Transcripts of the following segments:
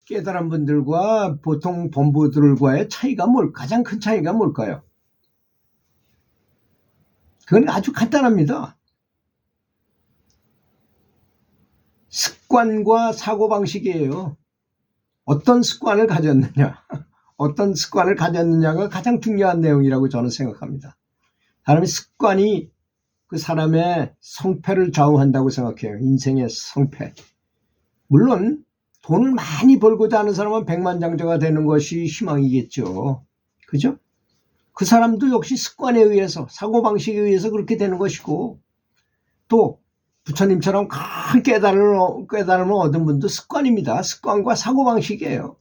깨달은 분들과 보통 범부들과의 차이가 가장 큰 차이가 뭘까요? 그건 아주 간단합니다. 습관과 사고방식이에요. 어떤 습관을 가졌느냐, 어떤 습관을 가졌느냐가 가장 중요한 내용이라고 저는 생각합니다. 사람의 습관이 그 사람의 성패를 좌우한다고 생각해요. 인생의 성패. 물론 돈을 많이 벌고자 하는 사람은 백만장자가 되는 것이 희망이겠죠. 그죠? 그 사람도 역시 습관에 의해서, 사고방식에 의해서 그렇게 되는 것이고, 또 부처님처럼 큰 깨달음을 얻은 분도 습관입니다. 습관과 사고방식이에요.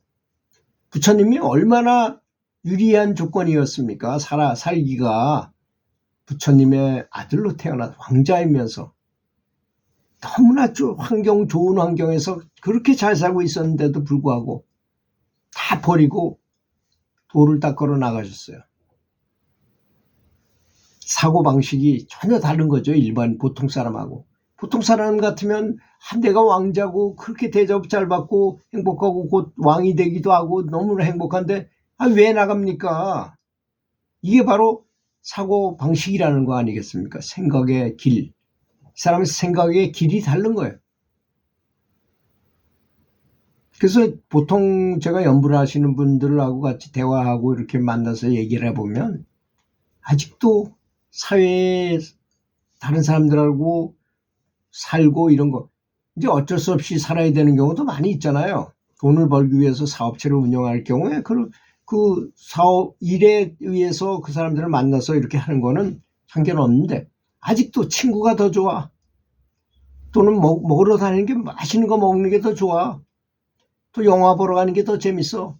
부처님이 얼마나 유리한 조건이었습니까? 살기가. 부처님의 아들로 태어난 왕자이면서 너무나 좋은 환경에서 그렇게 잘 살고 있었는데도 불구하고 다 버리고 도를 닦으러 나가셨어요. 사고방식이 전혀 다른 거죠. 일반 보통 사람하고. 보통 사람 같으면 내가 왕자고 그렇게 대접 잘 받고 행복하고 곧 왕이 되기도 하고 너무나 행복한데 왜 나갑니까? 이게 바로 사고방식이라는 거 아니겠습니까? 생각의 길. 이 사람의 생각의 길이 다른 거예요. 그래서 보통 제가 연구를 하시는 분들하고 같이 대화하고 이렇게 만나서 얘기를 해보면 아직도 사회에 다른 사람들하고 살고 이런 거 이제 어쩔 수 없이 살아야 되는 경우도 많이 있잖아요. 돈을 벌기 위해서 사업체를 운영할 경우에 그 사업 일에 의해서 그 사람들을 만나서 이렇게 하는 거는 상관없는데 아직도 친구가 더 좋아. 또는 먹으러 다니는 게 맛있는 거 먹는 게 더 좋아. 또 영화 보러 가는 게 더 재밌어.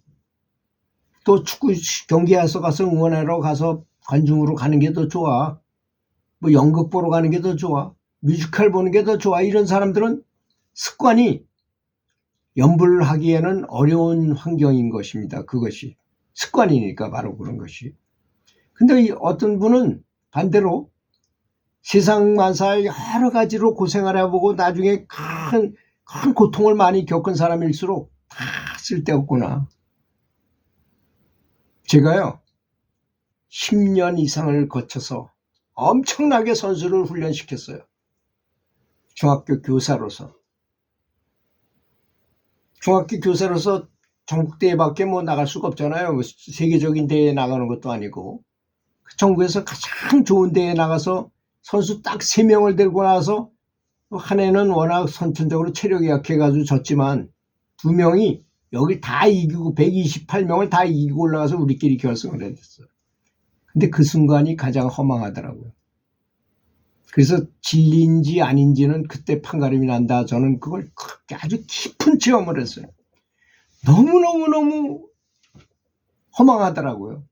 또 축구 경기에서 가서 응원하러 가서 관중으로 가는 게 더 좋아. 뭐 연극 보러 가는 게 더 좋아. 뮤지컬 보는 게 더 좋아. 이런 사람들은 습관이 연불을 하기에는 어려운 환경인 것입니다. 그것이 습관이니까 바로 그런 것이. 근데 어떤 분은 반대로 세상 만사를 여러 가지로 고생을 해보고 나중에 큰 고통을 많이 겪은 사람일수록 다 쓸데없구나. 제가요 10년 이상을 거쳐서 엄청나게 선수를 훈련시켰어요. 중학교 교사로서. 중학교 교사로서 전국대회밖에 나갈 수가 없잖아요. 세계적인 대회에 나가는 것도 아니고. 전국에서 가장 좋은 대회에 나가서 선수 딱 3명을 데리고 나와서 한 해는 워낙 선천적으로 체력이 약해가지고 졌지만 2명이 여기 다 이기고 128명을 다 이기고 올라가서 우리끼리 결승을 했어요. 근데 그 순간이 가장 허망하더라고요. 그래서 진리인지 아닌지는 그때 판가름이 난다. 저는 그걸 아주 깊은 체험을 했어요. 너무너무 허망하더라고요.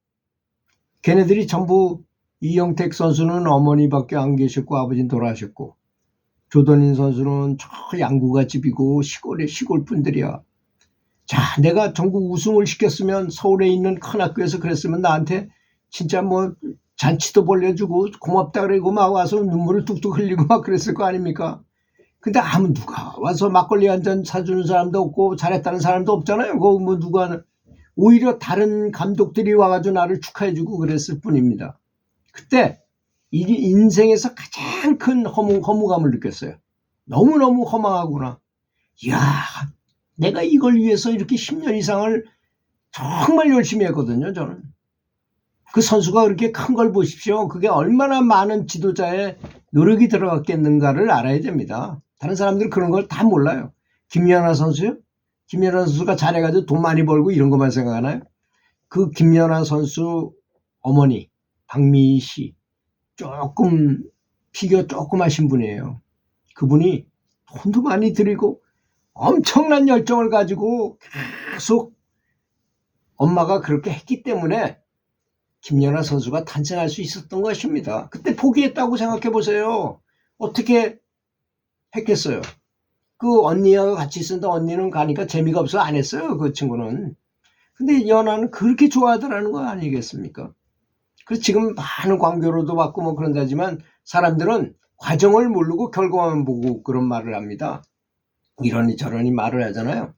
걔네들이 전부 이영택 선수는 어머니밖에 안 계셨고 아버지는 돌아가셨고 조던인 선수는 저 양구가 집이고 시골 분들이야. 자, 내가 전국 우승을 시켰으면 서울에 있는 큰 학교에서 그랬으면 나한테 진짜 잔치도 벌려주고 고맙다 그러고 막 와서 눈물을 뚝뚝 흘리고 막 그랬을 거 아닙니까? 근데 누가 와서 막걸리 한 잔 사주는 사람도 없고 잘했다는 사람도 없잖아요. 누가 오히려 다른 감독들이 와가지고 나를 축하해주고 그랬을 뿐입니다. 그때 이게 인생에서 가장 큰 허무감을 느꼈어요. 너무너무 허망하구나. 이야, 내가 이걸 위해서 이렇게 10년 이상을 정말 열심히 했거든요, 저는. 그 선수가 그렇게 큰 걸 보십시오. 그게 얼마나 많은 지도자의 노력이 들어갔겠는가를 알아야 됩니다. 다른 사람들은 그런 걸 다 몰라요. 김연아 선수요? 김연아 선수가 잘해가지고 돈 많이 벌고 이런 것만 생각하나요? 그 김연아 선수 어머니 박미희 씨 피겨 조금 하신 분이에요. 그분이 돈도 많이 들이고 엄청난 열정을 가지고 계속 엄마가 그렇게 했기 때문에 김연아 선수가 탄생할 수 있었던 것입니다. 그때 포기했다고 생각해 보세요. 어떻게 했겠어요? 그 언니와 같이 있었는데 언니는 가니까 재미가 없어서 안 했어요. 그 친구는. 근데 연아는 그렇게 좋아하더라는 거 아니겠습니까? 그래서 지금 많은 광고로도 받고 그런다지만 사람들은 과정을 모르고 결과만 보고 그런 말을 합니다. 이러니 저러니 말을 하잖아요.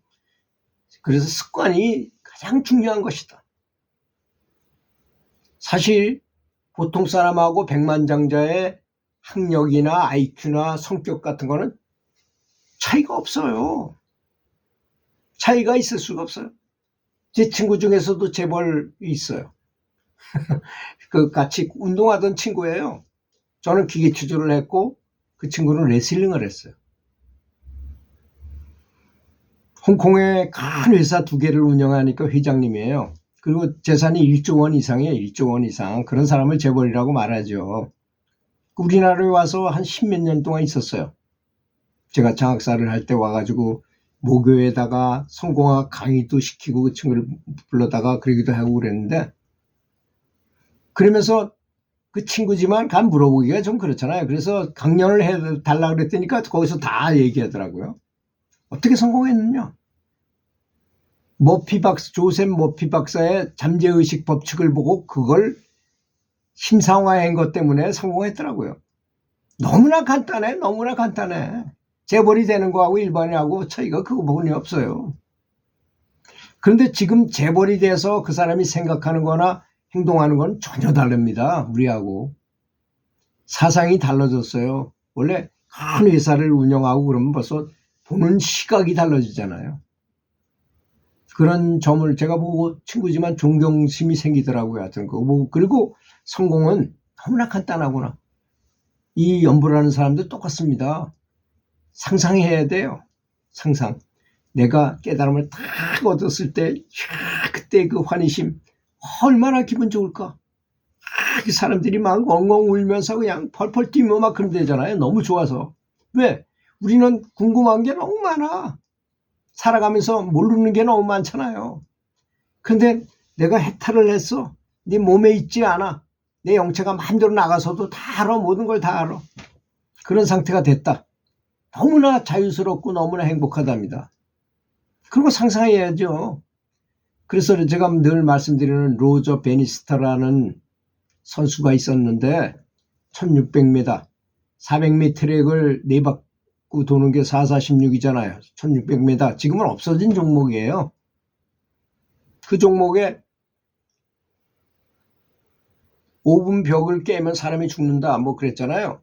그래서 습관이 가장 중요한 것이다. 사실 보통 사람하고 백만장자의 학력이나 IQ나 성격 같은 거는 차이가 없어요. 차이가 있을 수가 없어요. 제 친구 중에서도 재벌 있어요. 그 같이 운동하던 친구예요. 저는 기계추주를 했고 그 친구는 레슬링을 했어요. 홍콩에 큰 회사 2개를 운영하니까 회장님이에요. 그리고 재산이 1조 원 이상이에요. 1조 원 이상. 그런 사람을 재벌이라고 말하죠. 우리나라에 와서 한 10몇 년 동안 있었어요. 제가 장학사를 할 때 와가지고 모교에다가 성공학 강의도 시키고 그 친구를 불러다가 그러기도 하고 그랬는데, 그러면서 그 친구지만 간 물어보기가 좀 그렇잖아요. 그래서 강연을 해달라 그랬더니까 거기서 다 얘기하더라고요. 어떻게 성공했느냐? 조셉 머피 박사의 잠재의식 법칙을 보고 그걸 심상화한 것 때문에 성공했더라고요. 너무나 간단해. 너무나 간단해. 재벌이 되는 거하고 일반인하고 차이가 그 부분이 없어요. 그런데 지금 재벌이 돼서 그 사람이 생각하는 거나 행동하는 건 전혀 다릅니다. 우리하고. 사상이 달라졌어요. 원래 큰 회사를 운영하고 그러면 벌써 보는 시각이 달라지잖아요. 그런 점을 제가 보고 친구지만 존경심이 생기더라고요. 하여튼 그리고 성공은 너무나 간단하구나. 이 연구를 하는 사람도 똑같습니다. 상상해야 돼요. 상상. 내가 깨달음을 딱 얻었을 때 그때 그 환희심 얼마나 기분 좋을까. 그 사람들이 막 엉엉 울면서 그냥 펄펄 뛰며 막 그러면 되잖아요. 너무 좋아서. 왜? 우리는 궁금한 게 너무 많아. 살아가면서 모르는 게 너무 많잖아요. 근데 내가 해탈을 했어. 네 몸에 있지 않아. 내 영체가 마음대로 나가서도 다 알아. 모든 걸 다 알아. 그런 상태가 됐다. 너무나 자유스럽고 너무나 행복하답니다. 그리고 상상해야죠. 그래서 제가 늘 말씀드리는 로저 베니스터라는 선수가 있었는데 1600m, 400m 트랙을 4바퀴 도는 게 4,4,16이잖아요. 1600m. 지금은 없어진 종목이에요. 그 종목에 5분 벽을 깨면 사람이 죽는다 뭐 그랬잖아요.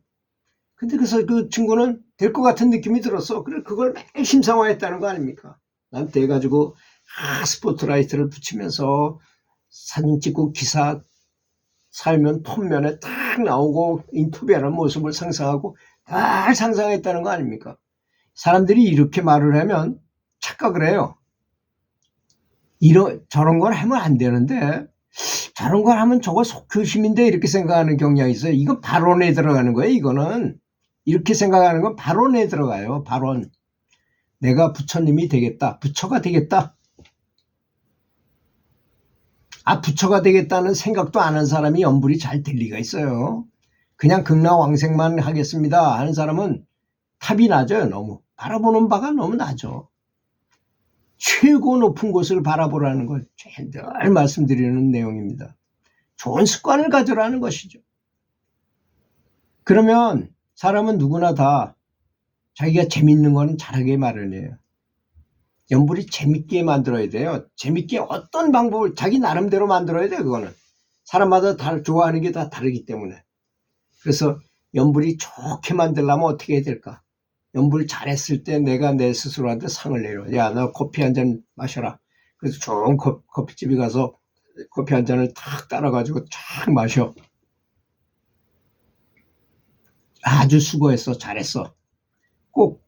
근데 그래서 그 친구는 될 것 같은 느낌이 들었어. 그래 그걸 매일 심상화했다는 거 아닙니까? 난 돼가지고 스포트라이트를 붙이면서 사진 찍고 기사 살면 폰면에 딱 나오고 인터뷰하는 모습을 상상하고 다 상상했다는 거 아닙니까? 사람들이 이렇게 말을 하면 착각을 해요. 저런 걸 하면 안 되는데 저런 걸 하면 저거 속효심인데 이렇게 생각하는 경향이 있어요. 이건 발언에 들어가는 거예요. 이거는 이렇게 생각하는 건 발언에 들어가요. 발언. 내가 부처님이 되겠다. 부처가 되겠다. 부처가 되겠다는 생각도 안 한 사람이 염불이 잘 될 리가 있어요. 그냥 극락왕생만 하겠습니다 하는 사람은 탑이 낮아요. 너무. 바라보는 바가 너무 낮아. 최고 높은 곳을 바라보라는 걸 늘 말씀드리는 내용입니다. 좋은 습관을 가져라는 것이죠. 그러면 사람은 누구나 다 자기가 재밌는 거는 잘하게 마련해요. 염불이 재밌게 만들어야 돼요. 재밌게 어떤 방법을 자기 나름대로 만들어야 돼요. 그거는 사람마다 좋아하는 게 다 다르기 때문에. 그래서 염불이 좋게 만들려면 어떻게 해야 될까? 염불 잘했을 때 내가 내 스스로한테 상을 내려. 야, 너 커피 한 잔 마셔라. 그래서 좋은 커피집에 가서 커피 한 잔을 탁 따라가지고 쫙 마셔. 아주 수고했어. 잘했어. 꼭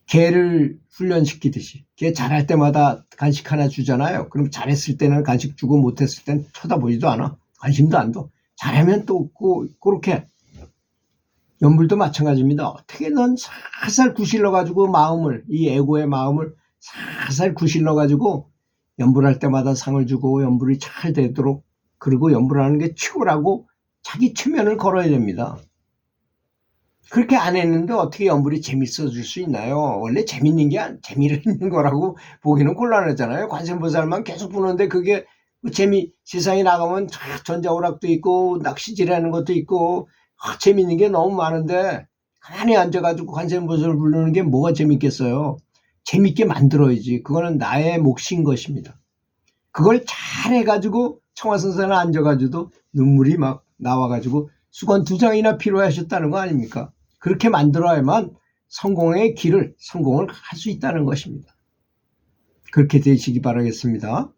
개를 훈련시키듯이 개 잘할 때마다 간식 하나 주잖아요. 그럼 잘했을 때는 간식 주고 못했을 땐 쳐다보지도 않아. 관심도 안 둬. 잘하면 또 그렇게. 염불도 마찬가지입니다. 어떻게 넌 살살 구실러가지고 이 에고의 마음을 살살 구실러가지고 염불할 때마다 상을 주고 염불이 잘 되도록, 그리고 염불하는 게 최고라고 자기 최면을 걸어야 됩니다. 그렇게 안 했는데 어떻게 염불이 재밌어질 수 있나요? 원래 재밌는 게 재미를 있는 거라고 보기는 곤란하잖아요. 관세음보살만 계속 보는데 그게 세상에 나가면 전자오락도 있고 낚시질하는 것도 있고 재밌는 게 너무 많은데 가만히 앉아가지고 관세음보살을 부르는 게 뭐가 재밌겠어요? 재밌게 만들어야지. 그거는 나의 몫인 것입니다. 그걸 잘 해가지고 청와선상에 앉아가지고도 눈물이 막 나와가지고 수건 2장이나 필요하셨다는 거 아닙니까? 그렇게 만들어야만 성공의 길을 성공을 할 수 있다는 것입니다. 그렇게 되시기 바라겠습니다.